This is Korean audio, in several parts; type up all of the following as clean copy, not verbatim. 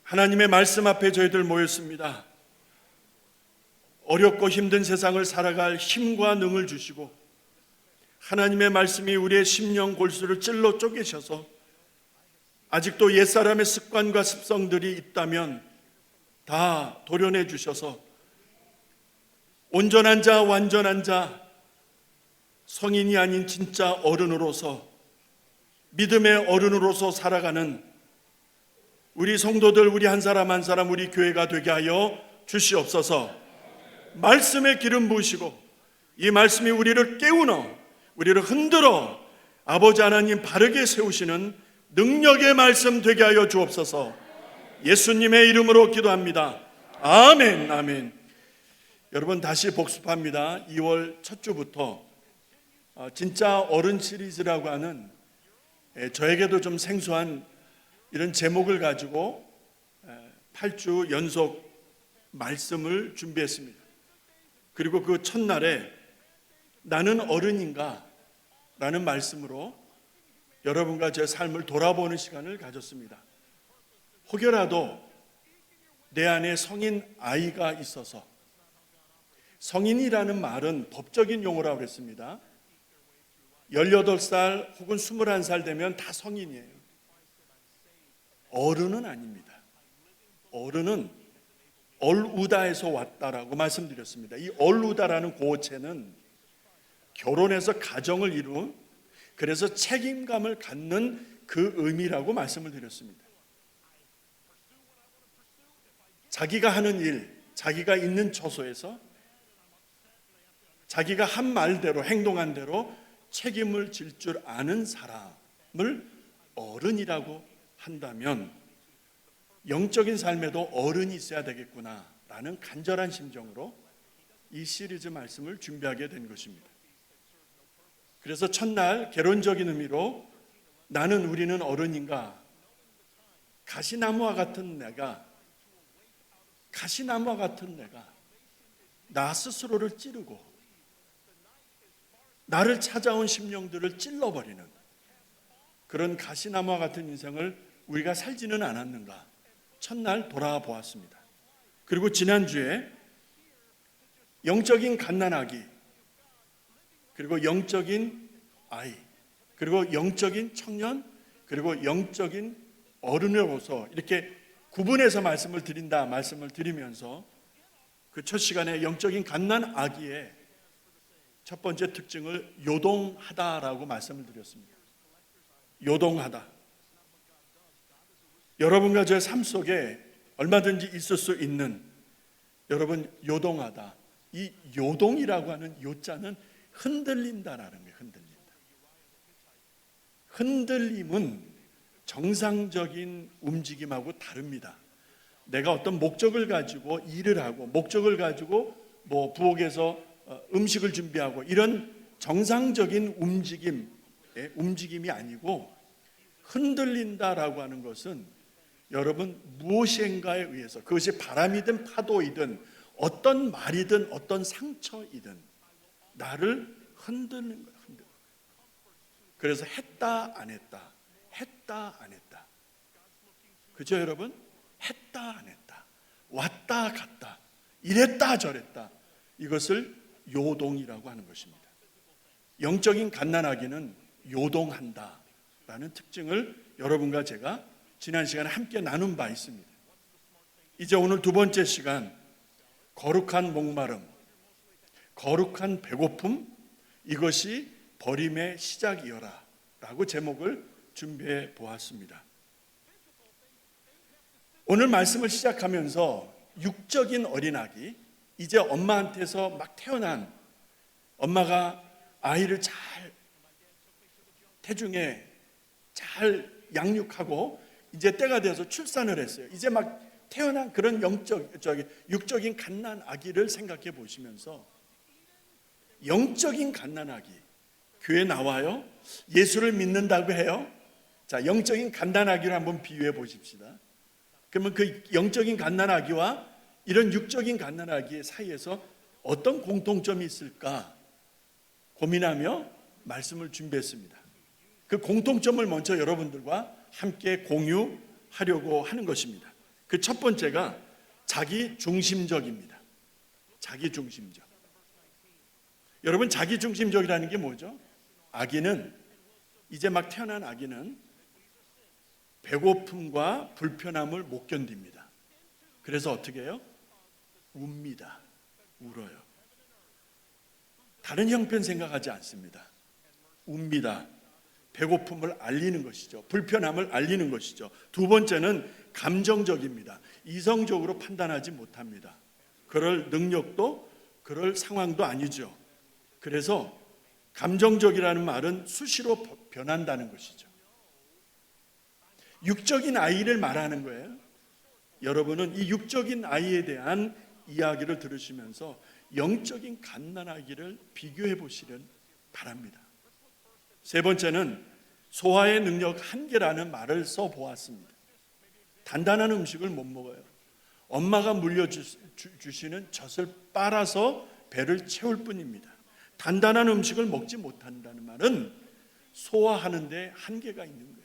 하나님의 말씀 앞에 저희들 모였습니다. 어렵고 힘든 세상을 살아갈 힘과 능을 주시고 하나님의 말씀이 우리의 심령 골수를 찔러 쪼개셔서 아직도 옛사람의 습관과 습성들이 있다면 다 도려내 주셔서 온전한 자, 완전한 자, 성인이 아닌 진짜 어른으로서, 믿음의 어른으로서 살아가는 우리 성도들, 우리 한 사람 한 사람, 우리 교회가 되게 하여 주시옵소서. 말씀에 기름 부으시고 이 말씀이 우리를 깨우너 우리를 흔들어 아버지 하나님 바르게 세우시는 능력의 말씀 되게 하여 주옵소서. 예수님의 이름으로 기도합니다. 아멘. 아멘. 여러분, 다시 복습합니다. 2월 첫 주부터 진짜 어른 시리즈라고 하는 저에게도 좀 생소한 이런 제목을 가지고 8주 연속 말씀을 준비했습니다. 그리고 그 첫날에 나는 어른인가? 라는 말씀으로 여러분과 제 삶을 돌아보는 시간을 가졌습니다. 혹여라도 내 안에 성인 아이가 있어서, 성인이라는 말은 법적인 용어라고 했습니다. 18살 혹은 21살 되면 다 성인이에요. 어른은 아닙니다. 어른은 얼우다에서 왔다라고 말씀드렸습니다. 이 얼우다라는 고어체는 결혼해서 가정을 이룬, 그래서 책임감을 갖는 그 의미라고 말씀을 드렸습니다. 자기가 하는 일, 자기가 있는 처소에서 자기가 한 말대로, 행동한 대로 책임을 질 줄 아는 사람을 어른이라고 한다면 영적인 삶에도 어른이 있어야 되겠구나라는 간절한 심정으로 이 시리즈 말씀을 준비하게 된 것입니다. 그래서 첫날 개론적인 의미로 우리는 어른인가? 가시나무와 같은 내가 나 스스로를 찌르고 나를 찾아온 심령들을 찔러버리는 그런 가시나무와 같은 인생을 우리가 살지는 않았는가? 첫날 돌아보았습니다. 그리고 지난주에 영적인 갓난아기, 그리고 영적인 아이, 그리고 영적인 청년, 그리고 영적인 어른으로서 이렇게 구분해서 말씀을 드리면서 그 첫 시간에 영적인 갓난아기의 첫 번째 특징을 요동하다라고 말씀을 드렸습니다. 요동하다. 여러분과 저의 삶 속에 얼마든지 있을 수 있는, 여러분, 요동하다. 이 요동이라고 하는 요자는 흔들린다라는 거예요. 흔들림은 정상적인 움직임하고 다릅니다. 내가 어떤 목적을 가지고 일을 하고, 목적을 가지고 부엌에서 음식을 준비하고, 이런 정상적인 움직임이 아니고, 흔들린다라고 하는 것은 여러분 무엇인가에 의해서, 그것이 바람이든 파도이든 어떤 말이든 어떤 상처이든 나를 흔드는 거예요. 그래서 했다 안 했다, 했다 안 했다. 그죠 여러분? 했다 안 했다, 왔다 갔다, 이랬다 저랬다. 이것을 요동이라고 하는 것입니다. 영적인 갓난아기는 요동한다 라는 특징을 여러분과 제가 지난 시간에 함께 나눈 바 있습니다. 이제 오늘 두 번째 시간, 거룩한 목마름, 거룩한 배고픔, 이것이 버림의 시작이여라 라고 제목을 준비해 보았습니다. 오늘 말씀을 시작하면서 육적인 어린아기, 이제 엄마한테서 막 태어난, 엄마가 아이를 잘 태중에 잘 양육하고 이제 때가 되어서 출산을 했어요. 이제 막 태어난 그런 육적인 갓난아기를 생각해 보시면서, 영적인 갓난아기, 교회 나와요? 예수를 믿는다고 해요? 자, 영적인 갓난아기를 한번 비유해 보십시다. 그러면 그 영적인 갓난아기와 이런 육적인 갓난아기 사이에서 어떤 공통점이 있을까 고민하며 말씀을 준비했습니다. 그 공통점을 먼저 여러분들과 함께 공유하려고 하는 것입니다. 그 첫 번째가 자기 중심적입니다. 자기 중심적. 여러분, 자기 중심적이라는 게 뭐죠? 아기는, 이제 막 태어난 아기는 배고픔과 불편함을 못 견딥니다. 그래서 어떻게 해요? 웁니다. 울어요. 다른 형편 생각하지 않습니다. 웁니다. 배고픔을 알리는 것이죠. 불편함을 알리는 것이죠. 두 번째는 감정적입니다. 이성적으로 판단하지 못합니다. 그럴 능력도 그럴 상황도 아니죠. 그래서 감정적이라는 말은 수시로 변한다는 것이죠. 육적인 아이를 말하는 거예요. 여러분은 이 육적인 아이에 대한 이야기를 들으시면서 영적인 갓난아기를 비교해 보시길 바랍니다. 세 번째는 소화의 능력 한계라는 말을 써보았습니다. 단단한 음식을 못 먹어요. 엄마가 물려주시는 젖을 빨아서 배를 채울 뿐입니다. 단단한 음식을 먹지 못한다는 말은 소화하는 데 한계가 있는 거예요.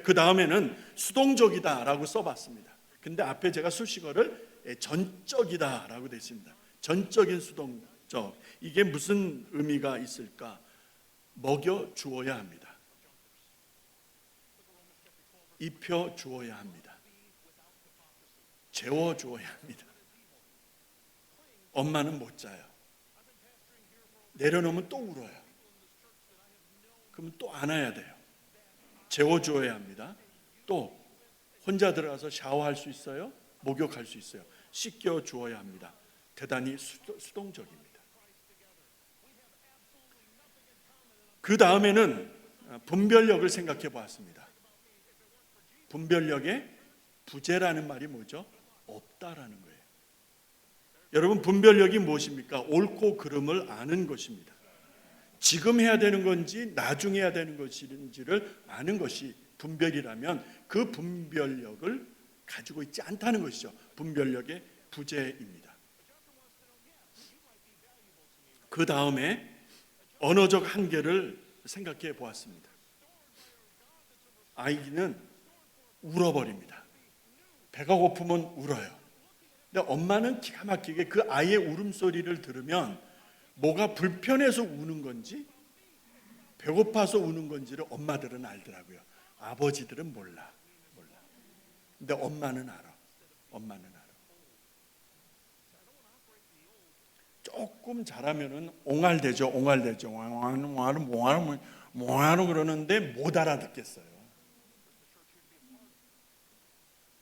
그 다음에는 수동적이다라고 써봤습니다. 근데 앞에 제가 수식어를 전적이다라고 되어 있습니다. 전적인 수동적. 이게 무슨 의미가 있을까? 먹여 주어야 합니다. 입혀 주어야 합니다. 재워 주어야 합니다. 엄마는 못 자요. 내려놓으면 또 울어요. 그러면 또 안아야 돼요. 재워 주어야 합니다. 또 혼자 들어가서 샤워할 수 있어요? 목욕할 수 있어요. 씻겨 주어야 합니다. 대단히 수동적입니다. 그 다음에는 분별력을 생각해 보았습니다. 분별력에 부재라는 말이 뭐죠? 없다라는 거예요. 여러분, 분별력이 무엇입니까? 옳고 그름을 아는 것입니다. 지금 해야 되는 건지 나중에 해야 되는 것인지를 아는 것이 분별이라면 그 분별력을 가지고 있지 않다는 것이죠. 분별력의 부재입니다. 그 다음에 언어적 한계를 생각해 보았습니다. 아이는 울어버립니다. 배가 고프면 울어요. 근데 엄마는 기가 막히게 그 아이의 울음소리를 들으면 뭐가 불편해서 우는 건지 배고파서 우는 건지를 엄마들은 알더라고요. 아버지들은 몰라. 근데 엄마는 알아. 조금 잘하면은 옹알대죠. 옹알은 그러는데 못 알아듣겠어요.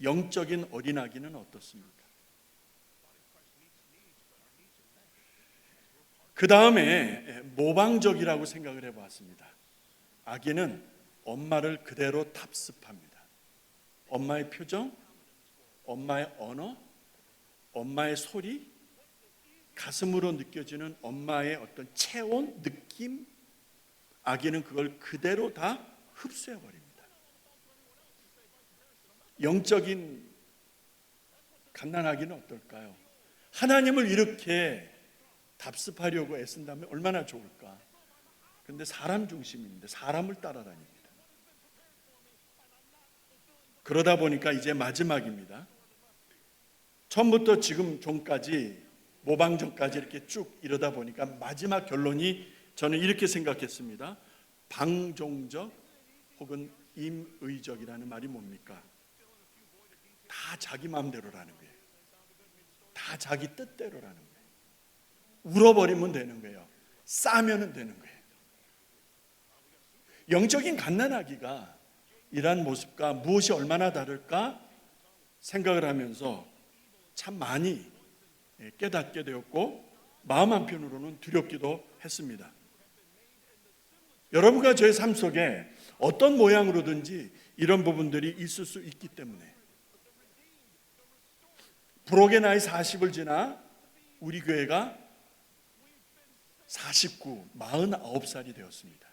영적인 어린아기는 어떻습니까? 그 다음에 모방적이라고 생각을 해보았습니다. 아기는 엄마를 그대로 답습합니다. 엄마의 표정, 엄마의 언어, 엄마의 소리, 가슴으로 느껴지는 엄마의 어떤 체온, 느낌, 아기는 그걸 그대로 다 흡수해버립니다. 영적인 갓난아기는 어떨까요? 하나님을 이렇게 답습하려고 애쓴다면 얼마나 좋을까? 그런데 사람 중심인데 사람을 따라다닙니다. 그러다 보니까 이제 마지막입니다. 처음부터 지금 종까지 모방전까지 이렇게 쭉 이러다 보니까 마지막 결론이 저는 이렇게 생각했습니다. 방종적 혹은 임의적이라는 말이 뭡니까? 다 자기 마음대로라는 거예요. 다 자기 뜻대로라는 거예요. 울어버리면 되는 거예요. 싸면은 되는 거예요. 영적인 갓난아기가 이러한 모습과 무엇이 얼마나 다를까 생각을 하면서 참 많이 깨닫게 되었고 마음 한편으로는 두렵기도 했습니다. 여러분과 저의 삶 속에 어떤 모양으로든지 이런 부분들이 있을 수 있기 때문에 부록의 나이 40을 지나 우리 교회가 49살이 되었습니다.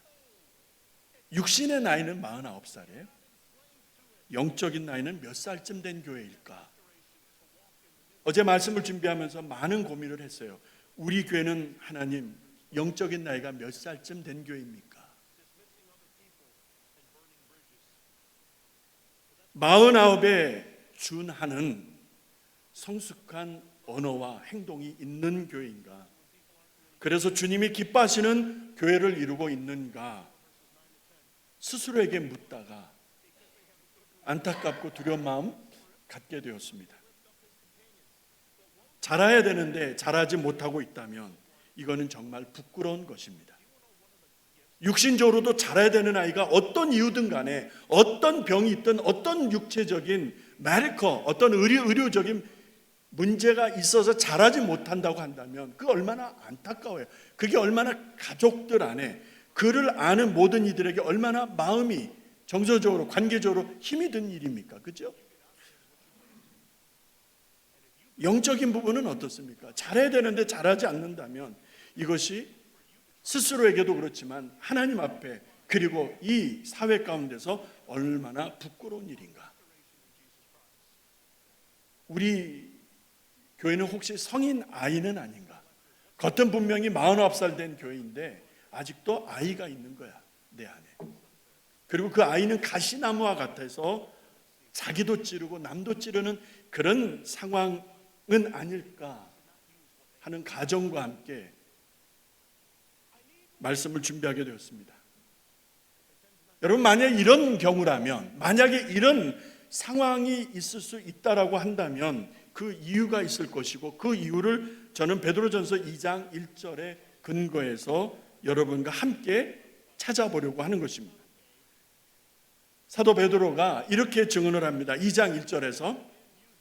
육신의 나이는 49살이에요. 영적인 나이는 몇 살쯤 된 교회일까? 어제 말씀을 준비하면서 많은 고민을 했어요. 우리 교회는 하나님 영적인 나이가 몇 살쯤 된 교회입니까? 49에 준하는 성숙한 언어와 행동이 있는 교회인가? 그래서 주님이 기뻐하시는 교회를 이루고 있는가? 스스로에게 묻다가 안타깝고 두려운 마음 갖게 되었습니다. 잘해야 되는데 잘하지 못하고 있다면 이거는 정말 부끄러운 것입니다. 육신적으로도 잘해야 되는 아이가 어떤 이유든 간에 어떤 병이 있든 어떤 육체적인 어떤 의료적인 문제가 있어서 잘하지 못한다고 한다면 그게 얼마나 안타까워요. 그게 얼마나 가족들 안에 그를 아는 모든 이들에게 얼마나 마음이 정서적으로 관계적으로 힘이 든 일입니까? 그렇죠? 영적인 부분은 어떻습니까? 잘해야 되는데 잘하지 않는다면 이것이 스스로에게도 그렇지만 하나님 앞에 그리고 이 사회 가운데서 얼마나 부끄러운 일인가. 우리 교회는 혹시 성인 아이는 아닌가? 겉은 분명히 49살 된 교회인데 아직도 아이가 있는 거야, 내 안에. 그리고 그 아이는 가시나무와 같아서 자기도 찌르고 남도 찌르는 그런 상황은 아닐까 하는 가정과 함께 말씀을 준비하게 되었습니다. 여러분, 만약에 이런 경우라면, 만약에 이런 상황이 있을 수 있다라고 한다면 그 이유가 있을 것이고 그 이유를 저는 베드로전서 2장 1절에 근거해서 여러분과 함께 찾아보려고 하는 것입니다. 사도 베드로가 이렇게 증언을 합니다. 2장 1절에서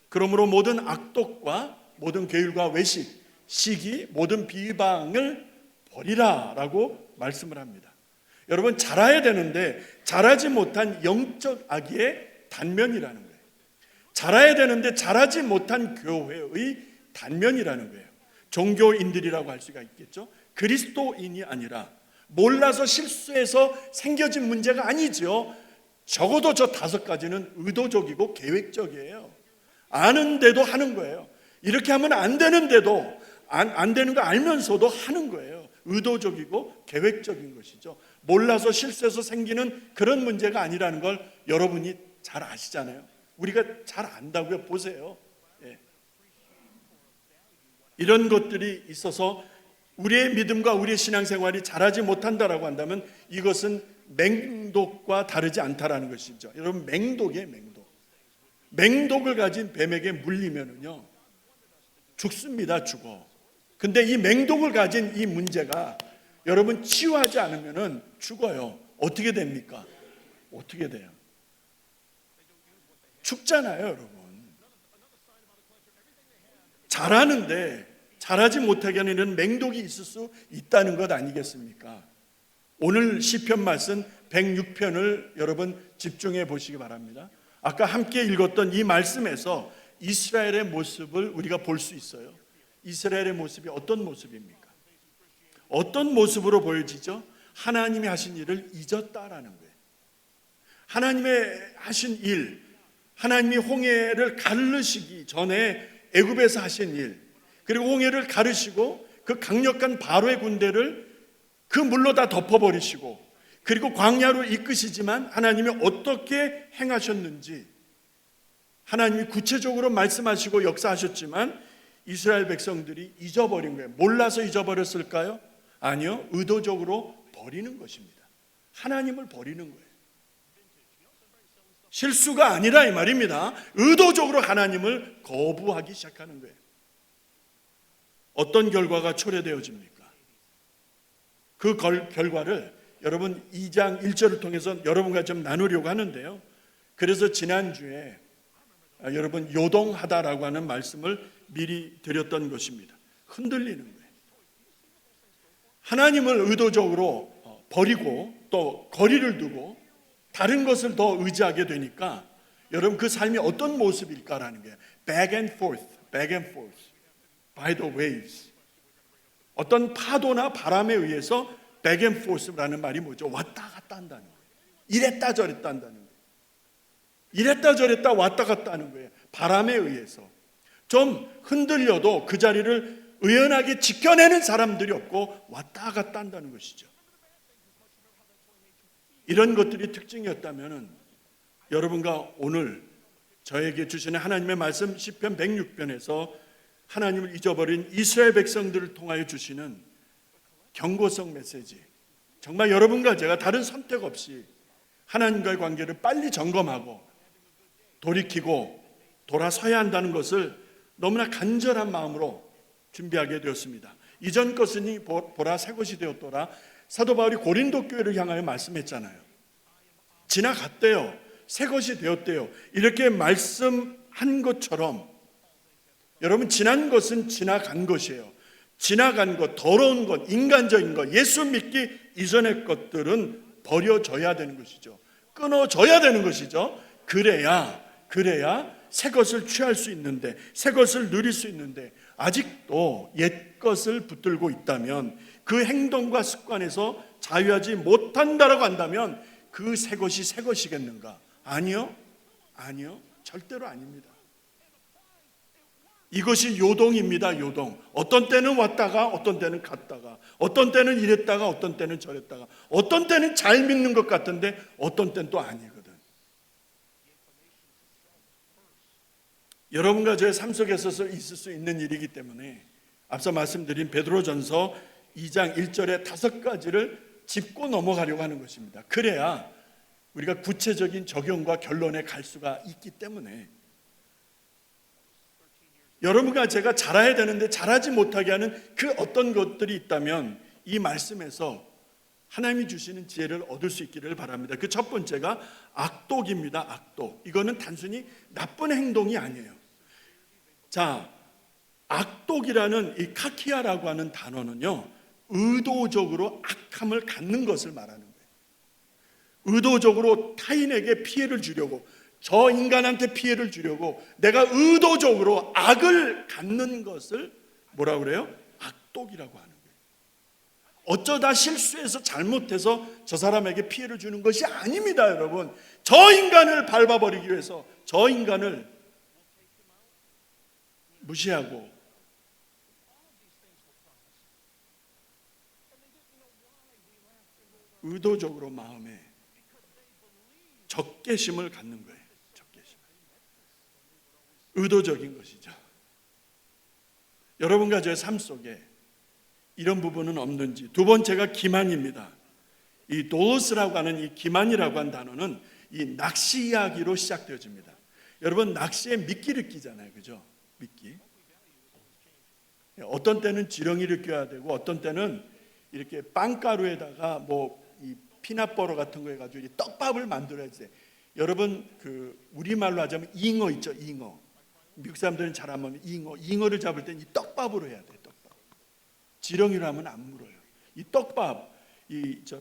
그러므로 모든 악독과 모든 괴율과 외식, 시기, 모든 비방을 버리라 라고 말씀을 합니다. 여러분, 잘해야 되는데 잘하지 못한 영적 악의 단면이라는 거예요. 잘해야 되는데 잘하지 못한 교회의 단면이라는 거예요. 종교인들이라고 할 수가 있겠죠. 그리스도인이 아니라 몰라서 실수해서 생겨진 문제가 아니죠. 적어도 저 5가지는 의도적이고 계획적이에요. 아는데도 하는 거예요. 이렇게 하면 안 되는데도 안 되는 거 알면서도 하는 거예요. 의도적이고 계획적인 것이죠. 몰라서 실수해서 생기는 그런 문제가 아니라는 걸 여러분이 잘 아시잖아요. 우리가 잘 안다고요. 보세요. 예. 이런 것들이 있어서 우리의 믿음과 우리의 신앙생활이 잘하지 못한다라고 한다면 이것은 맹독과 다르지 않다라는 것이죠. 여러분, 맹독이에요. 맹독을 가진 뱀에게 물리면은요 죽습니다. 죽어. 근데 이 맹독을 가진 이 문제가 여러분 치유하지 않으면은 죽어요. 어떻게 됩니까? 어떻게 돼요? 죽잖아요, 여러분. 잘하는데 잘하지 못하게 하는 맹독이 있을 수 있다는 것 아니겠습니까? 오늘 시편 말씀 106편을 여러분 집중해 보시기 바랍니다. 아까 함께 읽었던 이 말씀에서 이스라엘의 모습을 우리가 볼 수 있어요. 이스라엘의 모습이 어떤 모습입니까? 어떤 모습으로 보여지죠? 하나님이 하신 일을 잊었다라는 거예요. 하나님의 하신 일, 하나님이 홍해를 가르시기 전에 애굽에서 하신 일, 그리고 홍해를 가르시고 그 강력한 바로의 군대를 그 물로 다 덮어버리시고, 그리고 광야로 이끄시지만 하나님이 어떻게 행하셨는지 하나님이 구체적으로 말씀하시고 역사하셨지만 이스라엘 백성들이 잊어버린 거예요. 몰라서 잊어버렸을까요? 아니요, 의도적으로 버리는 것입니다. 하나님을 버리는 거예요. 실수가 아니라 이 말입니다. 의도적으로 하나님을 거부하기 시작하는 거예요. 어떤 결과가 초래되어집니까? 그 결과를 여러분 2장 1절을 통해서 여러분과 좀 나누려고 하는데요. 그래서 지난주에 여러분 요동하다라고 하는 말씀을 미리 드렸던 것입니다. 흔들리는 거예요. 하나님을 의도적으로 버리고 또 거리를 두고 다른 것을 더 의지하게 되니까 여러분 그 삶이 어떤 모습일까라는 거예요. back and forth by the waves. 어떤 파도나 바람에 의해서 back and forth라는 말이 뭐죠? 왔다 갔다 한다는 거예요. 이랬다 저랬다 한다는 거예요. 이랬다 저랬다 왔다 갔다 하는 거예요. 바람에 의해서. 좀 흔들려도 그 자리를 의연하게 지켜내는 사람들이 없고 왔다 갔다 한다는 것이죠. 이런 것들이 특징이었다면 여러분과 오늘 저에게 주시는 하나님의 말씀 시편 106편에서 하나님을 잊어버린 이스라엘 백성들을 통하여 주시는 경고성 메시지, 정말 여러분과 제가 다른 선택 없이 하나님과의 관계를 빨리 점검하고 돌이키고 돌아서야 한다는 것을 너무나 간절한 마음으로 준비하게 되었습니다. 이전 것이니 보라 새 것이 되었더라. 사도 바울이 고린도 교회를 향하여 말씀했잖아요. 지나갔대요. 새 것이 되었대요. 이렇게 말씀한 것처럼 여러분, 지난 것은 지나간 것이에요. 지나간 것, 더러운 것, 인간적인 것, 예수 믿기 이전의 것들은 버려져야 되는 것이죠. 끊어져야 되는 것이죠. 그래야 새 것을 취할 수 있는데, 새 것을 누릴 수 있는데, 아직도 옛 것을 붙들고 있다면, 그 행동과 습관에서 자유하지 못한다라고 한다면 그 새 것이 새 것이겠는가? 아니요, 절대로 아닙니다. 이것이 요동입니다. 요동. 어떤 때는 왔다가 어떤 때는 갔다가, 어떤 때는 이랬다가 어떤 때는 저랬다가, 어떤 때는 잘 믿는 것 같은데 어떤 때는 또 아니거든. 여러분과 저의 삶 속에 있을 수 있는 일이기 때문에 앞서 말씀드린 베드로전서 2장 1절의 5가지를 짚고 넘어가려고 하는 것입니다. 그래야 우리가 구체적인 적용과 결론에 갈 수가 있기 때문에, 여러분과 제가 잘해야 되는데 잘하지 못하게 하는 그 어떤 것들이 있다면 이 말씀에서 하나님이 주시는 지혜를 얻을 수 있기를 바랍니다. 그 첫 번째가 악독입니다. 악독. 이거는 단순히 나쁜 행동이 아니에요. 자, 악독이라는 이 카키아라고 하는 단어는요, 의도적으로 악함을 갖는 것을 말하는 거예요. 의도적으로 타인에게 피해를 주려고, 저 인간한테 피해를 주려고 내가 의도적으로 악을 갖는 것을 뭐라고 그래요? 악독이라고 하는 거예요. 어쩌다 실수해서 잘못해서 저 사람에게 피해를 주는 것이 아닙니다, 여러분. 저 인간을 밟아버리기 위해서 저 인간을 무시하고 의도적으로 마음에 적개심을 갖는 거예요. 적개심. 의도적인 것이죠. 여러분과 저의 삶 속에 이런 부분은 없는지. 두 번째가 기만입니다. 이 도스라고 하는 이 기만이라고 한 단어는 이 낚시 이야기로 시작되어집니다. 여러분, 낚시에 미끼를 끼잖아요, 그죠? 미끼. 어떤 때는 지렁이를 껴야 되고, 어떤 때는 이렇게 빵가루에다가 뭐 이 피넛버터 같은 거 해가지고 떡밥을 만들어야 돼. 여러분, 그 우리말로 하자면 잉어 있죠, 잉어. 미국 사람들은 잘 안 먹는 잉어를 잡을 때는 이 떡밥으로 해야 돼. 떡밥. 지렁이로 하면 안 물어요. 이 떡밥,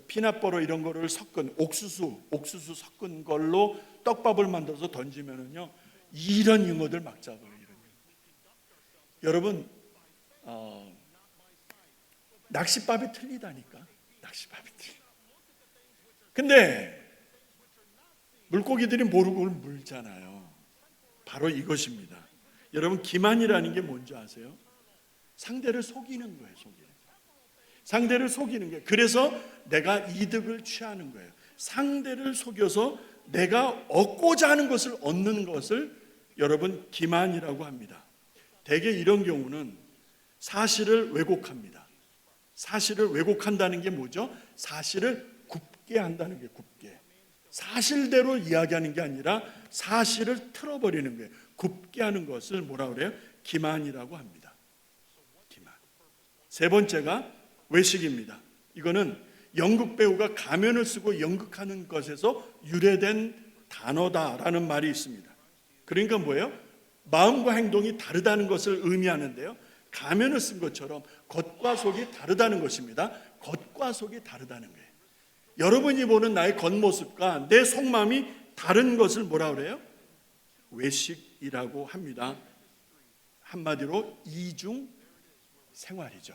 피넛버터 이런 거를 섞은 옥수수 섞은 걸로 떡밥을 만들어서 던지면은요, 이런 잉어들 막 잡아요. 여러분, 낚싯밥이 틀리다니까. 낚싯밥이 틀려. 근데 물고기들이 모르고 물잖아요. 바로 이것입니다. 여러분, 기만이라는 게 뭔지 아세요? 상대를 속이는 거예요. 상대를 속이는 거예요. 그래서 내가 이득을 취하는 거예요. 상대를 속여서 내가 얻고자 하는 것을 얻는 것을 여러분, 기만이라고 합니다. 대개 이런 경우는 사실을 왜곡합니다. 사실을 왜곡한다는 게 뭐죠? 사실을 굽게 한다는 게, 굽게. 사실대로 이야기하는 게 아니라 사실을 틀어버리는 거예요. 굽게 하는 것을 뭐라 그래요? 기만이라고 합니다. 기만. 세 번째가 외식입니다. 이거는 연극 배우가 가면을 쓰고 연극하는 것에서 유래된 단어다라는 말이 있습니다. 그러니까 뭐예요? 마음과 행동이 다르다는 것을 의미하는데요, 가면을 쓴 것처럼 겉과 속이 다르다는 것입니다. 겉과 속이 다르다는 거예요. 여러분이 보는 나의 겉모습과 내 속마음이 다른 것을 뭐라 그래요? 외식이라고 합니다. 한마디로 이중 생활이죠.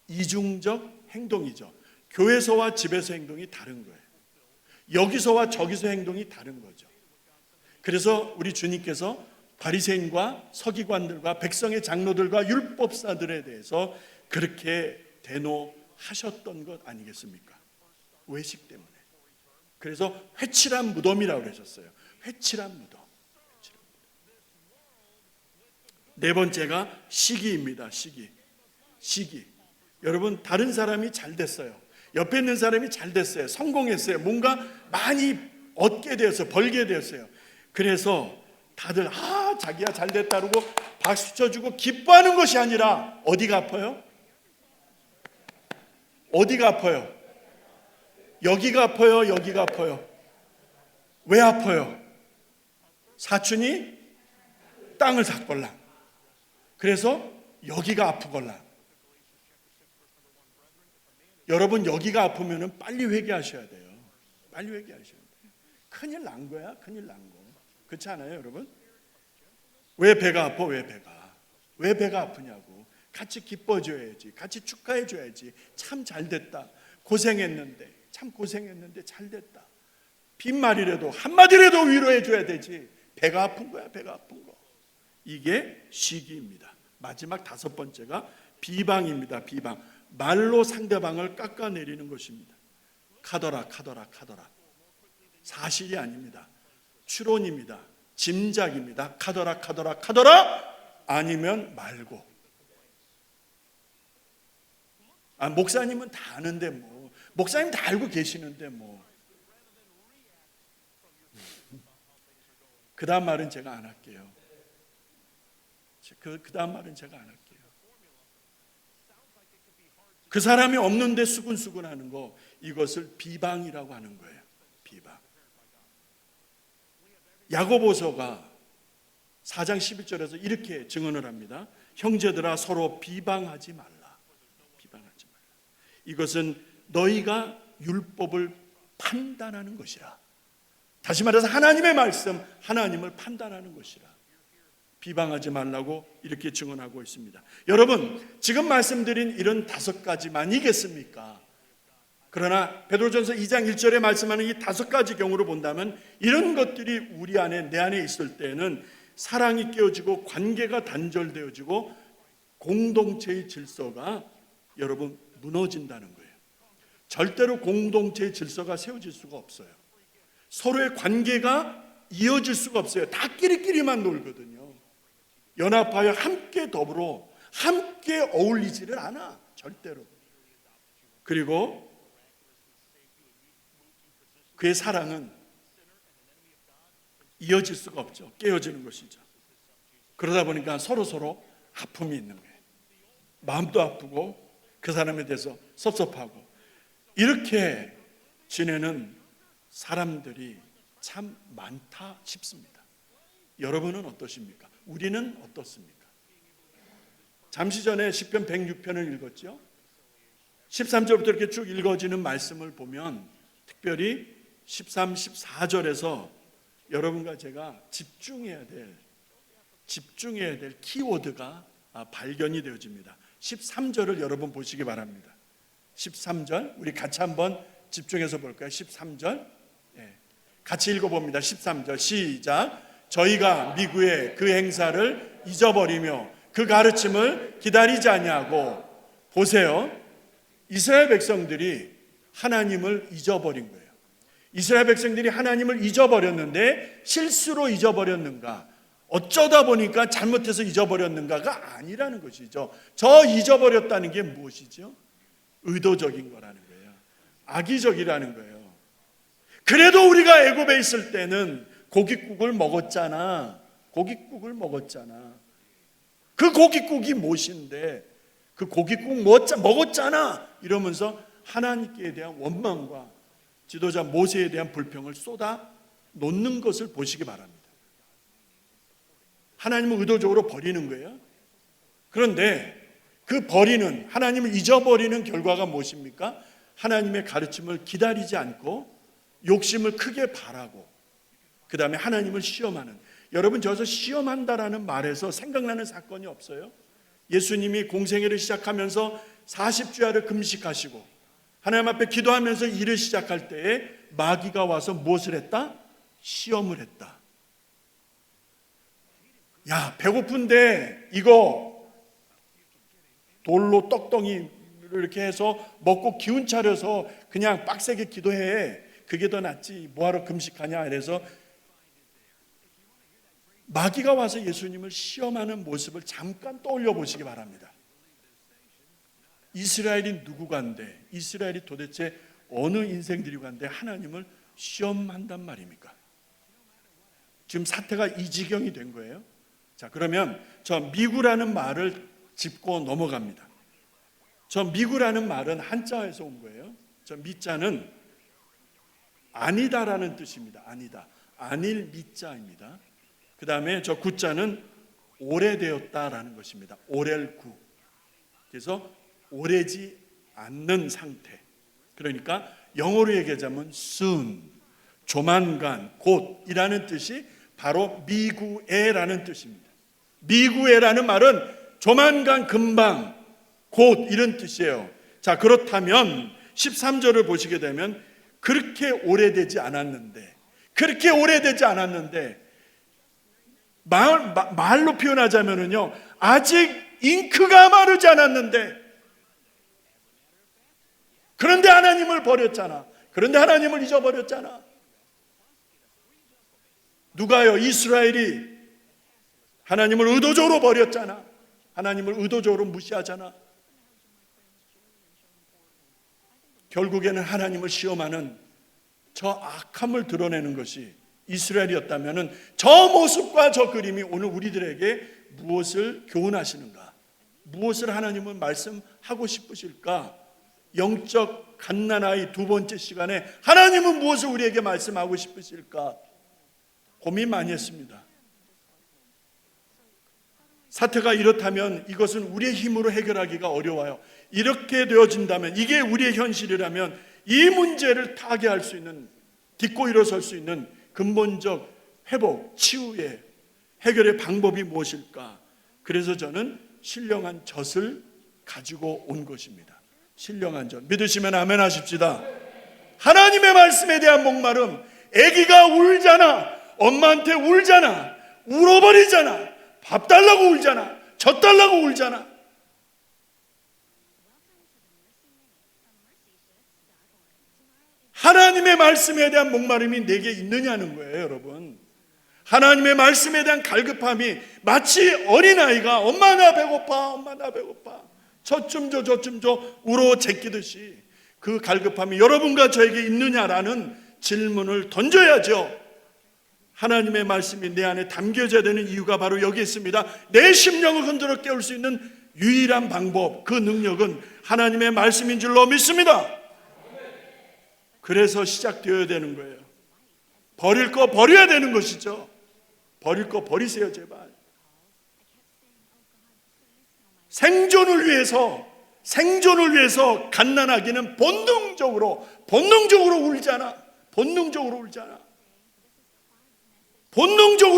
이중적 행동이죠. 교회에서와 집에서 행동이 다른 거예요. 여기서와 저기서 행동이 다른 거죠. 그래서 우리 주님께서 바리새인과 서기관들과 백성의 장로들과 율법사들에 대해서 그렇게 대노하셨던 것 아니겠습니까? 외식 때문에. 그래서 회칠한 무덤이라고 그러셨어요. 회칠한 무덤. 네 번째가 시기입니다. 시기. 여러분, 다른 사람이 잘 됐어요. 옆에 있는 사람이 잘 됐어요. 성공했어요. 뭔가 많이 얻게 되었어요. 벌게 되었어요. 그래서 다들 자기야 잘 됐다 그러고 박수 쳐주고 기뻐하는 것이 아니라 어디가 아파요? 어디가 아파요? 여기가 아파요? 여기가 아파요? 왜 아파요? 사촌이 땅을 샀걸랑. 그래서 여기가 아프걸랑. 여러분, 여기가 아프면 빨리 회개하셔야 돼요. 빨리 회개하셔야 돼요. 큰일 난 거야. 큰일 난 거. 그렇지 않아요, 여러분? 왜 배가 아파? 왜 배가 아프냐고. 같이 기뻐줘야지. 같이 축하해줘야지. 참 잘됐다. 고생했는데, 참 고생했는데 잘됐다. 빈말이라도 한마디라도 위로해줘야 되지. 배가 아픈 거야. 배가 아픈 거. 이게 시기입니다. 마지막 다섯 번째가 비방입니다. 비방. 말로 상대방을 깎아내리는 것입니다. 카더라. 사실이 아닙니다. 추론입니다. 짐작입니다. 카더라. 아니면 말고. 목사님은 다 아는데 뭐. 목사님 다 알고 계시는데 뭐. 그 다음 말은 제가 안 할게요. 그 다음 말은 제가 안 할게요. 그 사람이 없는데 수근수근 하는 거, 이것을 비방이라고 하는 거예요. 비방. 야고보서가 4장 11절에서 이렇게 증언을 합니다. 형제들아, 서로 비방하지 말라. 비방하지 말라. 이것은 너희가 율법을 판단하는 것이라. 다시 말해서 하나님의 말씀, 하나님을 판단하는 것이라. 비방하지 말라고 이렇게 증언하고 있습니다. 여러분, 지금 말씀드린 이런 다섯 가지만이겠습니까? 그러나 베드로전서 2장 1절에 말씀하는 이 다섯 가지 경우로 본다면 이런 것들이 우리 안에, 내 안에 있을 때는 사랑이 깨어지고 관계가 단절되어지고 공동체의 질서가 여러분 무너진다는 거예요. 절대로 공동체의 질서가 세워질 수가 없어요. 서로의 관계가 이어질 수가 없어요. 다 끼리끼리만 놀거든요. 연합하여 함께 더불어 함께 어울리지를 않아. 절대로. 그리고 그의 사랑은 이어질 수가 없죠. 깨어지는 것이죠. 그러다 보니까 서로 아픔이 있는 거예요. 마음도 아프고 그 사람에 대해서 섭섭하고 이렇게 지내는 사람들이 참 많다 싶습니다. 여러분은 어떠십니까? 우리는 어떻습니까? 잠시 전에 시편 106편을 읽었죠. 13절부터 이렇게 쭉 읽어지는 말씀을 보면 특별히 13, 14절에서 여러분과 제가 집중해야 될 키워드가 발견이 되어집니다. 13절을 여러분 보시기 바랍니다. 13절 우리 같이 한번 집중해서 볼까요? 13절 같이 읽어봅니다. 13절 시작. 저희가 미구의 그 행사를 잊어버리며 그 가르침을 기다리지 아니하고. 보세요. 이스라엘 백성들이 하나님을 잊어버린 거예요. 이스라엘 백성들이 하나님을 잊어버렸는데 실수로 잊어버렸는가, 어쩌다 보니까 잘못해서 잊어버렸는가가 아니라는 것이죠. 저 잊어버렸다는 게 무엇이죠? 의도적인 거라는 거예요. 악의적이라는 거예요. 그래도 우리가 애굽에 있을 때는 고깃국을 먹었잖아. 그 고깃국이 무엇인데 그 고깃국 먹었잖아 이러면서 하나님께 대한 원망과 지도자 모세에 대한 불평을 쏟아 놓는 것을 보시기 바랍니다. 하나님은 의도적으로 버리는 거예요. 그런데 그 버리는, 하나님을 잊어버리는 결과가 무엇입니까? 하나님의 가르침을 기다리지 않고 욕심을 크게 바라고 그 다음에 하나님을 시험하는. 여러분, 저기서 시험한다라는 말에서 생각나는 사건이 없어요? 예수님이 공생애를 시작하면서 40주야를 금식하시고 하나님 앞에 기도하면서 일을 시작할 때에 마귀가 와서 무엇을 했다? 시험을 했다. 야, 배고픈데 이거 돌로 떡덩이를 이렇게 해서 먹고 기운 차려서 그냥 빡세게 기도해. 그게 더 낫지 뭐하러 금식하냐. 그래서 마귀가 와서 예수님을 시험하는 모습을 잠깐 떠올려 보시기 바랍니다. 이스라엘이 누구간데, 이스라엘이 도대체 어느 인생들이 간데 하나님을 시험한단 말입니까? 지금 사태가 이 지경이 된 거예요. 자, 그러면 저 미구라는 말을 짚고 넘어갑니다. 저 미구라는 말은 한자에서 온 거예요. 저 미자는 아니다라는 뜻입니다. 아니다. 아닐 미자입니다. 그 다음에 저 구자는 오래되었다라는 것입니다. 오렐구. 그래서 오래지 않는 상태. 그러니까 영어로 얘기하자면 soon, 조만간, 곧이라는 뜻이 바로 미구에라는 뜻입니다. 미구에라는 말은 조만간, 금방, 곧 이런 뜻이에요. 자, 그렇다면 13절을 보시게 되면 그렇게 오래되지 않았는데, 말로 표현하자면은요, 아직 잉크가 마르지 않았는데, 그런데 하나님을 버렸잖아. 그런데 하나님을 잊어버렸잖아. 누가요? 이스라엘이 하나님을 의도적으로 버렸잖아. 하나님을 의도적으로 무시하잖아. 결국에는 하나님을 시험하는 저 악함을 드러내는 것이 이스라엘이었다면 저 모습과 저 그림이 오늘 우리들에게 무엇을 교훈하시는가? 무엇을 하나님은 말씀하고 싶으실까? 영적 갓난아이 두 번째 시간에 하나님은 무엇을 우리에게 말씀하고 싶으실까? 고민 많이 했습니다. 사태가 이렇다면 이것은 우리의 힘으로 해결하기가 어려워요. 이렇게 되어진다면, 이게 우리의 현실이라면 이 문제를 타개할 수 있는, 딛고 일어설 수 있는 근본적 회복, 치유의 해결의 방법이 무엇일까? 그래서 저는 신령한 젖을 가지고 온 것입니다. 신령한 젖. 믿으시면 아멘 하십시다. 하나님의 말씀에 대한 목마름. 아기가 울잖아. 엄마한테 울잖아. 울어버리잖아. 밥 달라고 울잖아. 젖 달라고 울잖아. 하나님의 말씀에 대한 목마름이 내게 있느냐는 거예요, 여러분. 하나님의 말씀에 대한 갈급함이 마치 어린아이가 엄마 나 배고파, 엄마 나 배고파, 젖 좀 줘, 젖 좀 줘 울어 제끼듯이 그 갈급함이 여러분과 저에게 있느냐라는 질문을 던져야죠. 하나님의 말씀이 내 안에 담겨져야 되는 이유가 바로 여기 있습니다. 내 심령을 흔들어 깨울 수 있는 유일한 방법, 그 능력은 하나님의 말씀인 줄로 믿습니다. 그래서 시작되어야 되는 거예요. 버릴 거 버려야 되는 것이죠. 버릴 거 버리세요, 제발. 생존을 위해서 갓난아기는 본능적으로 울잖아. 본능적으로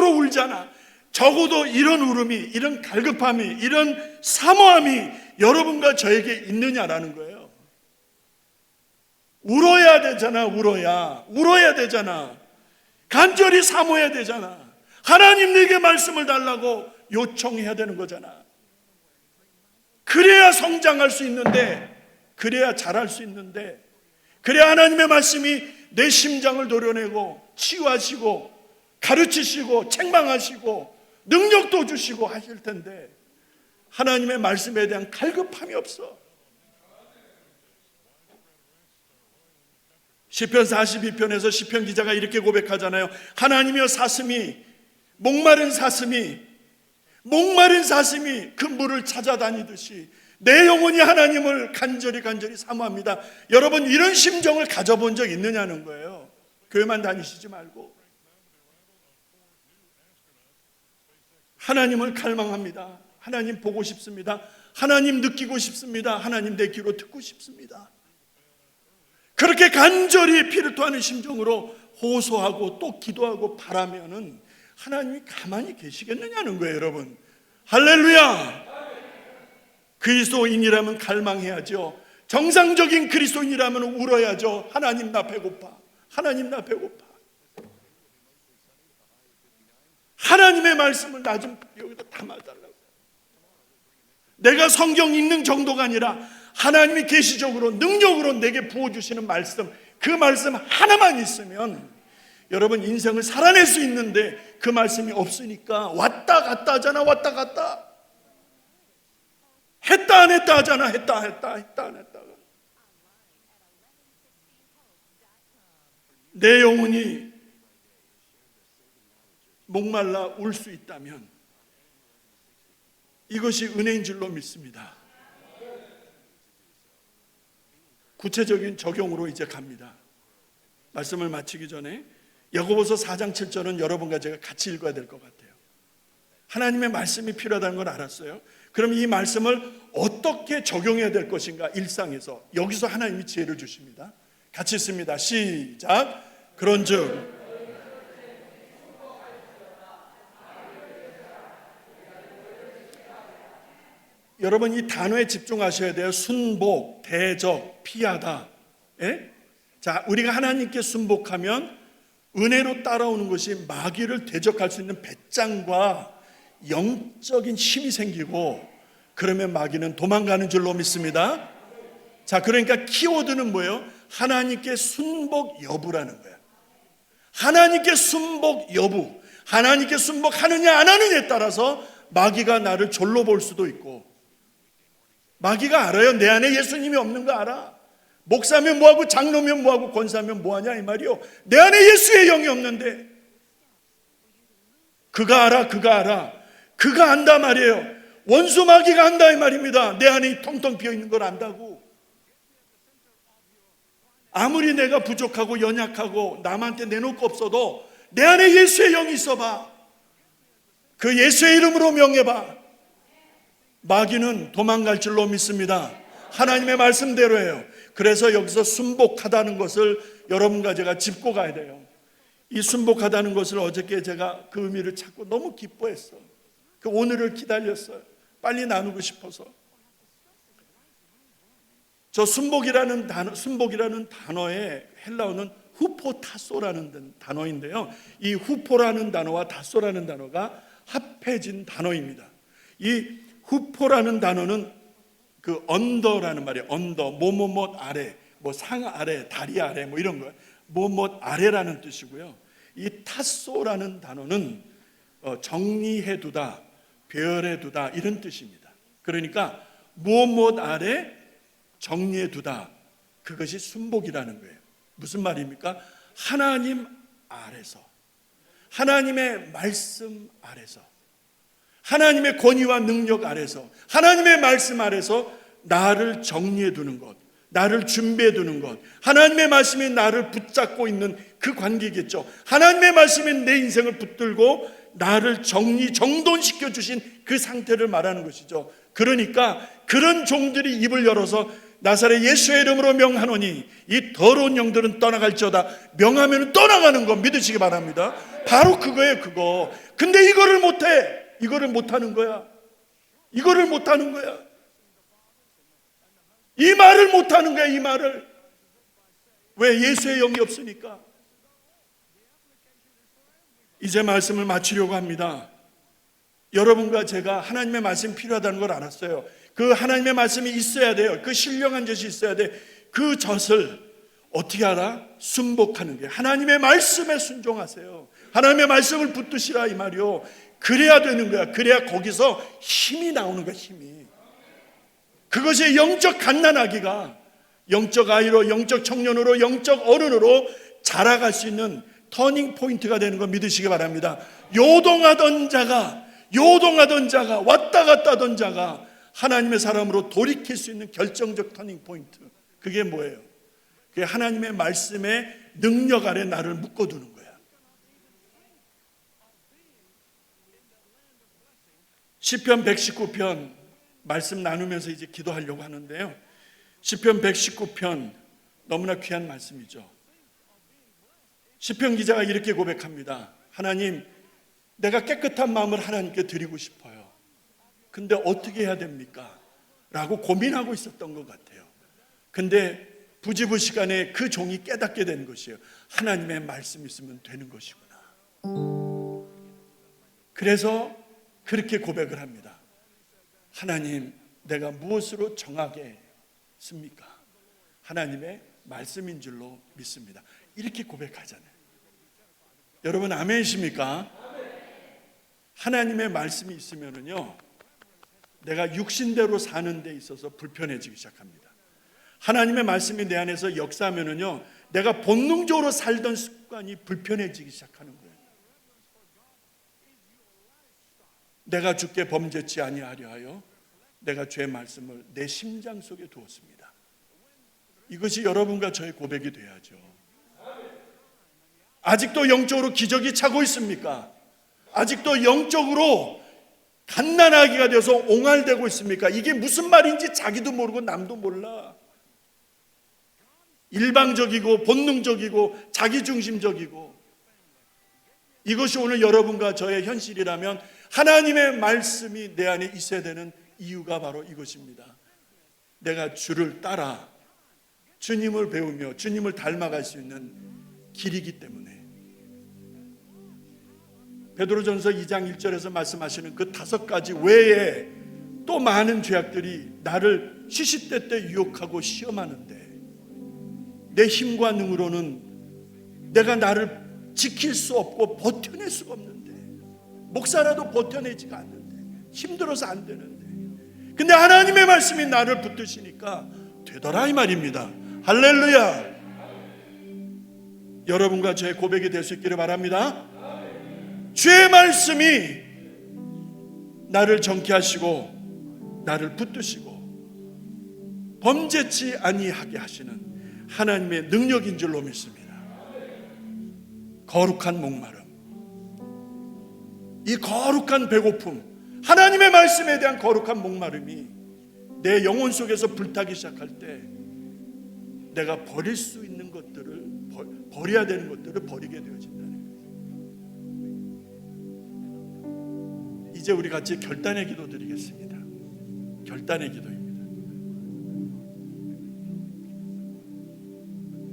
울잖아. 적어도 이런 울음이, 이런 갈급함이, 이런 사모함이 여러분과 저에게 있느냐라는 거예요. 울어야 되잖아. 울어야 되잖아. 간절히 사모해야 되잖아. 하나님 내게 말씀을 달라고 요청해야 되는 거잖아. 그래야 성장할 수 있는데, 그래야 자랄 수 있는데, 그래야 하나님의 말씀이 내 심장을 도려내고 치유하시고 가르치시고 책망하시고 능력도 주시고 하실 텐데 하나님의 말씀에 대한 갈급함이 없어. 시편 42편에서 시편 기자가 이렇게 고백하잖아요. 하나님이여 목마른 사슴이 그 물을 찾아다니듯이 내 영혼이 하나님을 간절히 사모합니다. 여러분, 이런 심정을 가져본 적 있느냐는 거예요. 교회만 다니시지 말고 하나님을 갈망합니다. 하나님 보고 싶습니다. 하나님 느끼고 싶습니다. 하나님 내 귀로 듣고 싶습니다. 그렇게 간절히 피를 토하는 심정으로 호소하고 또 기도하고 바라면은 하나님이 가만히 계시겠느냐는 거예요, 여러분. 할렐루야. 그리스도인이라면 갈망해야죠. 정상적인 그리스도인이라면 울어야죠. 하나님 나 배고파. 하나님의 말씀을 나 좀 여기다 담아달라고. 내가 성경 읽는 정도가 아니라 하나님이 계시적으로 능력으로 내게 부어주시는 말씀, 그 말씀 하나만 있으면 여러분 인생을 살아낼 수 있는데 그 말씀이 없으니까 왔다 갔다 하잖아. 왔다 갔다. 했다 안 했다 하잖아. 했다 안 했다. 내 영혼이 목말라 울 수 있다면 이것이 은혜인 줄로 믿습니다. 구체적인 적용으로 이제 갑니다. 말씀을 마치기 전에 야고보서 4장 7절은 여러분과 제가 같이 읽어야 될 것 같아요. 하나님의 말씀이 필요하다는 걸 알았어요. 그럼 이 말씀을 어떻게 적용해야 될 것인가? 일상에서. 여기서 하나님이 지혜를 주십니다. 같이 읽습니다. 시작. 그런즉 여러분 이 단어에 집중하셔야 돼요. 순복, 대적, 피하다. 예? 자, 우리가 하나님께 순복하면 은혜로 따라오는 것이 마귀를 대적할 수 있는 배짱과 영적인 힘이 생기고, 그러면 마귀는 도망가는 줄로 믿습니다. 자, 그러니까 키워드는 뭐예요? 하나님께 순복 여부라는 거예요. 하나님께 순복 여부. 하나님께 순복하느냐 안 하느냐에 따라서 마귀가 나를 졸로 볼 수도 있고, 마귀가 알아요. 내 안에 예수님이 없는 거 알아. 목사면 뭐하고 장로면 뭐하고 권사면 뭐하냐 이 말이요. 내 안에 예수의 영이 없는데 그가 알아. 그가 안다 말이에요. 원수 마귀가 안다 이 말입니다. 내 안에 텅텅 비어있는 걸 안다고. 아무리 내가 부족하고 연약하고 남한테 내놓을 거 없어도 내 안에 예수의 영이 있어봐. 그 예수의 이름으로 명해봐. 마귀는 도망갈 줄로 믿습니다. 하나님의 말씀대로예요. 그래서 여기서 순복하다는 것을 여러분과 제가 짚고 가야 돼요. 이 순복하다는 것을 어저께 제가 그 의미를 찾고 너무 기뻐했어. 그 오늘을 기다렸어요. 빨리 나누고 싶어서. 저 순복이라는 단어의 헬라어는 후포타소라는 단어인데요. 이 후포라는 단어와 타소라는 단어가 합해진 단어입니다. 이 후포라는 단어는 그 언더라는 말이에요. 언더, 뭐뭐뭐 아래, 뭐 상 아래, 다리 아래, 뭐 이런 거예요. 뭐뭐 아래라는 뜻이고요. 이 타소라는 단어는 정리해두다, 배열해두다 이런 뜻입니다. 그러니까 뭐뭐 아래 정리해두다, 그것이 순복이라는 거예요. 무슨 말입니까? 하나님 아래서, 하나님의 말씀 아래서, 하나님의 권위와 능력 아래서, 하나님의 말씀 아래서 나를 정리해 두는 것, 나를 준비해 두는 것, 하나님의 말씀이 나를 붙잡고 있는 그 관계겠죠. 하나님의 말씀이 내 인생을 붙들고 나를 정돈시켜 주신 그 상태를 말하는 것이죠. 그러니까 그런 종들이 입을 열어서 나사렛 예수의 이름으로 명하노니 이 더러운 영들은 떠나갈지어다. 명하면 떠나가는 거 믿으시기 바랍니다. 바로 그거예요, 그거. 근데 이거를 못해. 이거를 못하는 거야. 이거를 못하는 거야. 이 말을 못하는 거야. 이 말을. 왜? 예수의 영이 없으니까. 이제 말씀을 마치려고 합니다. 여러분과 제가 하나님의 말씀이 필요하다는 걸 알았어요. 그 하나님의 말씀이 있어야 돼요. 그 신령한 젖이 있어야 돼. 그 젖을 어떻게 알아? 순복하는 게. 하나님의 말씀에 순종하세요. 하나님의 말씀을 붙드시라 이 말이요. 그래야 되는 거야. 그래야 거기서 힘이 나오는 거야. 힘이. 그것이 영적 갓난아기가 영적 아이로, 영적 청년으로, 영적 어른으로 자라갈 수 있는 터닝 포인트가 되는 거 믿으시기 바랍니다. 요동하던 자가 왔다 갔다 하던 자가 하나님의 사람으로 돌이킬 수 있는 결정적 터닝 포인트. 그게 뭐예요? 그게 하나님의 말씀의 능력 아래 나를 묶어두는 거야. 시편 119편 말씀 나누면서 이제 기도하려고 하는데요. 시편 119편 너무나 귀한 말씀이죠. 시편 기자가 이렇게 고백합니다. 하나님, 내가 깨끗한 마음을 하나님께 드리고 싶어요. 근데 어떻게 해야 됩니까? 라고 고민하고 있었던 것 같아요. 근데 부지불식간에 그 종이 깨닫게 된 것이에요. 하나님의 말씀이 있으면 되는 것이구나. 그래서 그렇게 고백을 합니다. 하나님, 내가 무엇으로 정하겠습니까? 하나님의 말씀인 줄로 믿습니다. 이렇게 고백하잖아요. 여러분 아멘이십니까? 하나님의 말씀이 있으면은요, 내가 육신대로 사는 데 있어서 불편해지기 시작합니다. 하나님의 말씀이 내 안에서 역사하면은요, 내가 본능적으로 살던 습관이 불편해지기 시작하는 거예요. 내가 주께 범죄치 아니하려 하여 내가 주의 말씀을 내 심장 속에 두었습니다. 이것이 여러분과 저의 고백이 돼야죠. 아직도 영적으로 기저귀 차고 있습니까? 아직도 영적으로 갓난아기가 되어서 옹알대고 있습니까? 이게 무슨 말인지 자기도 모르고 남도 몰라. 일방적이고 본능적이고 자기중심적이고, 이것이 오늘 여러분과 저의 현실이라면 하나님의 말씀이 내 안에 있어야 되는 이유가 바로 이것입니다. 내가 주를 따라 주님을 배우며 주님을 닮아갈 수 있는 길이기 때문에. 베드로전서 2장 1절에서 말씀하시는 그 5가지 외에 또 많은 죄악들이 나를 시시때때 유혹하고 시험하는데, 내 힘과 능으로는 내가 나를 지킬 수 없고 버텨낼 수가 없는데, 목사라도 버텨내지가 않는데, 힘들어서 안 되는데, 근데 하나님의 말씀이 나를 붙드시니까 되더라 이 말입니다. 할렐루야. 여러분과 저의 고백이 될 수 있기를 바랍니다. 주의 말씀이 나를 정케하시고 나를 붙드시고 범죄치 아니하게 하시는 하나님의 능력인 줄로 믿습니다. 거룩한 목마름, 이 거룩한 배고픔, 하나님의 말씀에 대한 거룩한 목마름이 내 영혼 속에서 불타기 시작할 때 내가 버릴 수 있는 것들을, 버려야 되는 것들을 버리게 되어진다는 거예요. 이제 우리 같이 결단의 기도 드리겠습니다. 결단의 기도입니다.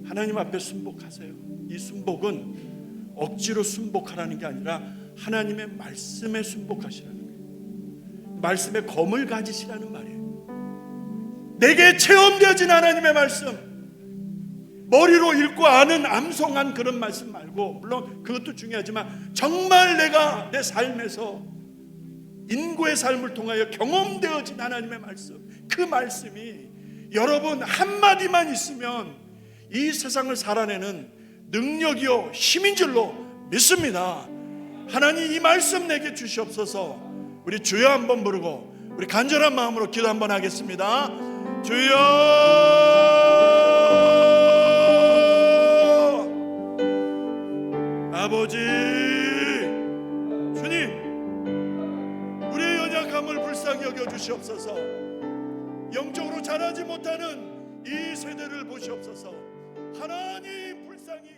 하나님 앞에 순복하세요. 이 순복은 억지로 순복하라는 게 아니라 하나님의 말씀에 순복하시라는 거예요. 말씀에 검을 가지시라는 말이에요. 내게 체험되어진 하나님의 말씀, 머리로 읽고 아는 암송한 그런 말씀 말고, 물론 그것도 중요하지만 정말 내가 내 삶에서 인고의 삶을 통하여 경험되어진 하나님의 말씀, 그 말씀이 여러분 한마디만 있으면 이 세상을 살아내는 능력이요 힘인 줄로 믿습니다. 하나님 이 말씀 내게 주시옵소서. 우리 주여 한번 부르고 우리 간절한 마음으로 기도 한번 하겠습니다. 주여, 아버지, 주님, 우리의 연약함을 불쌍히 여겨 주시옵소서. 영적으로 자라지 못하는 이 세대를 보시옵소서. 하나님 불쌍히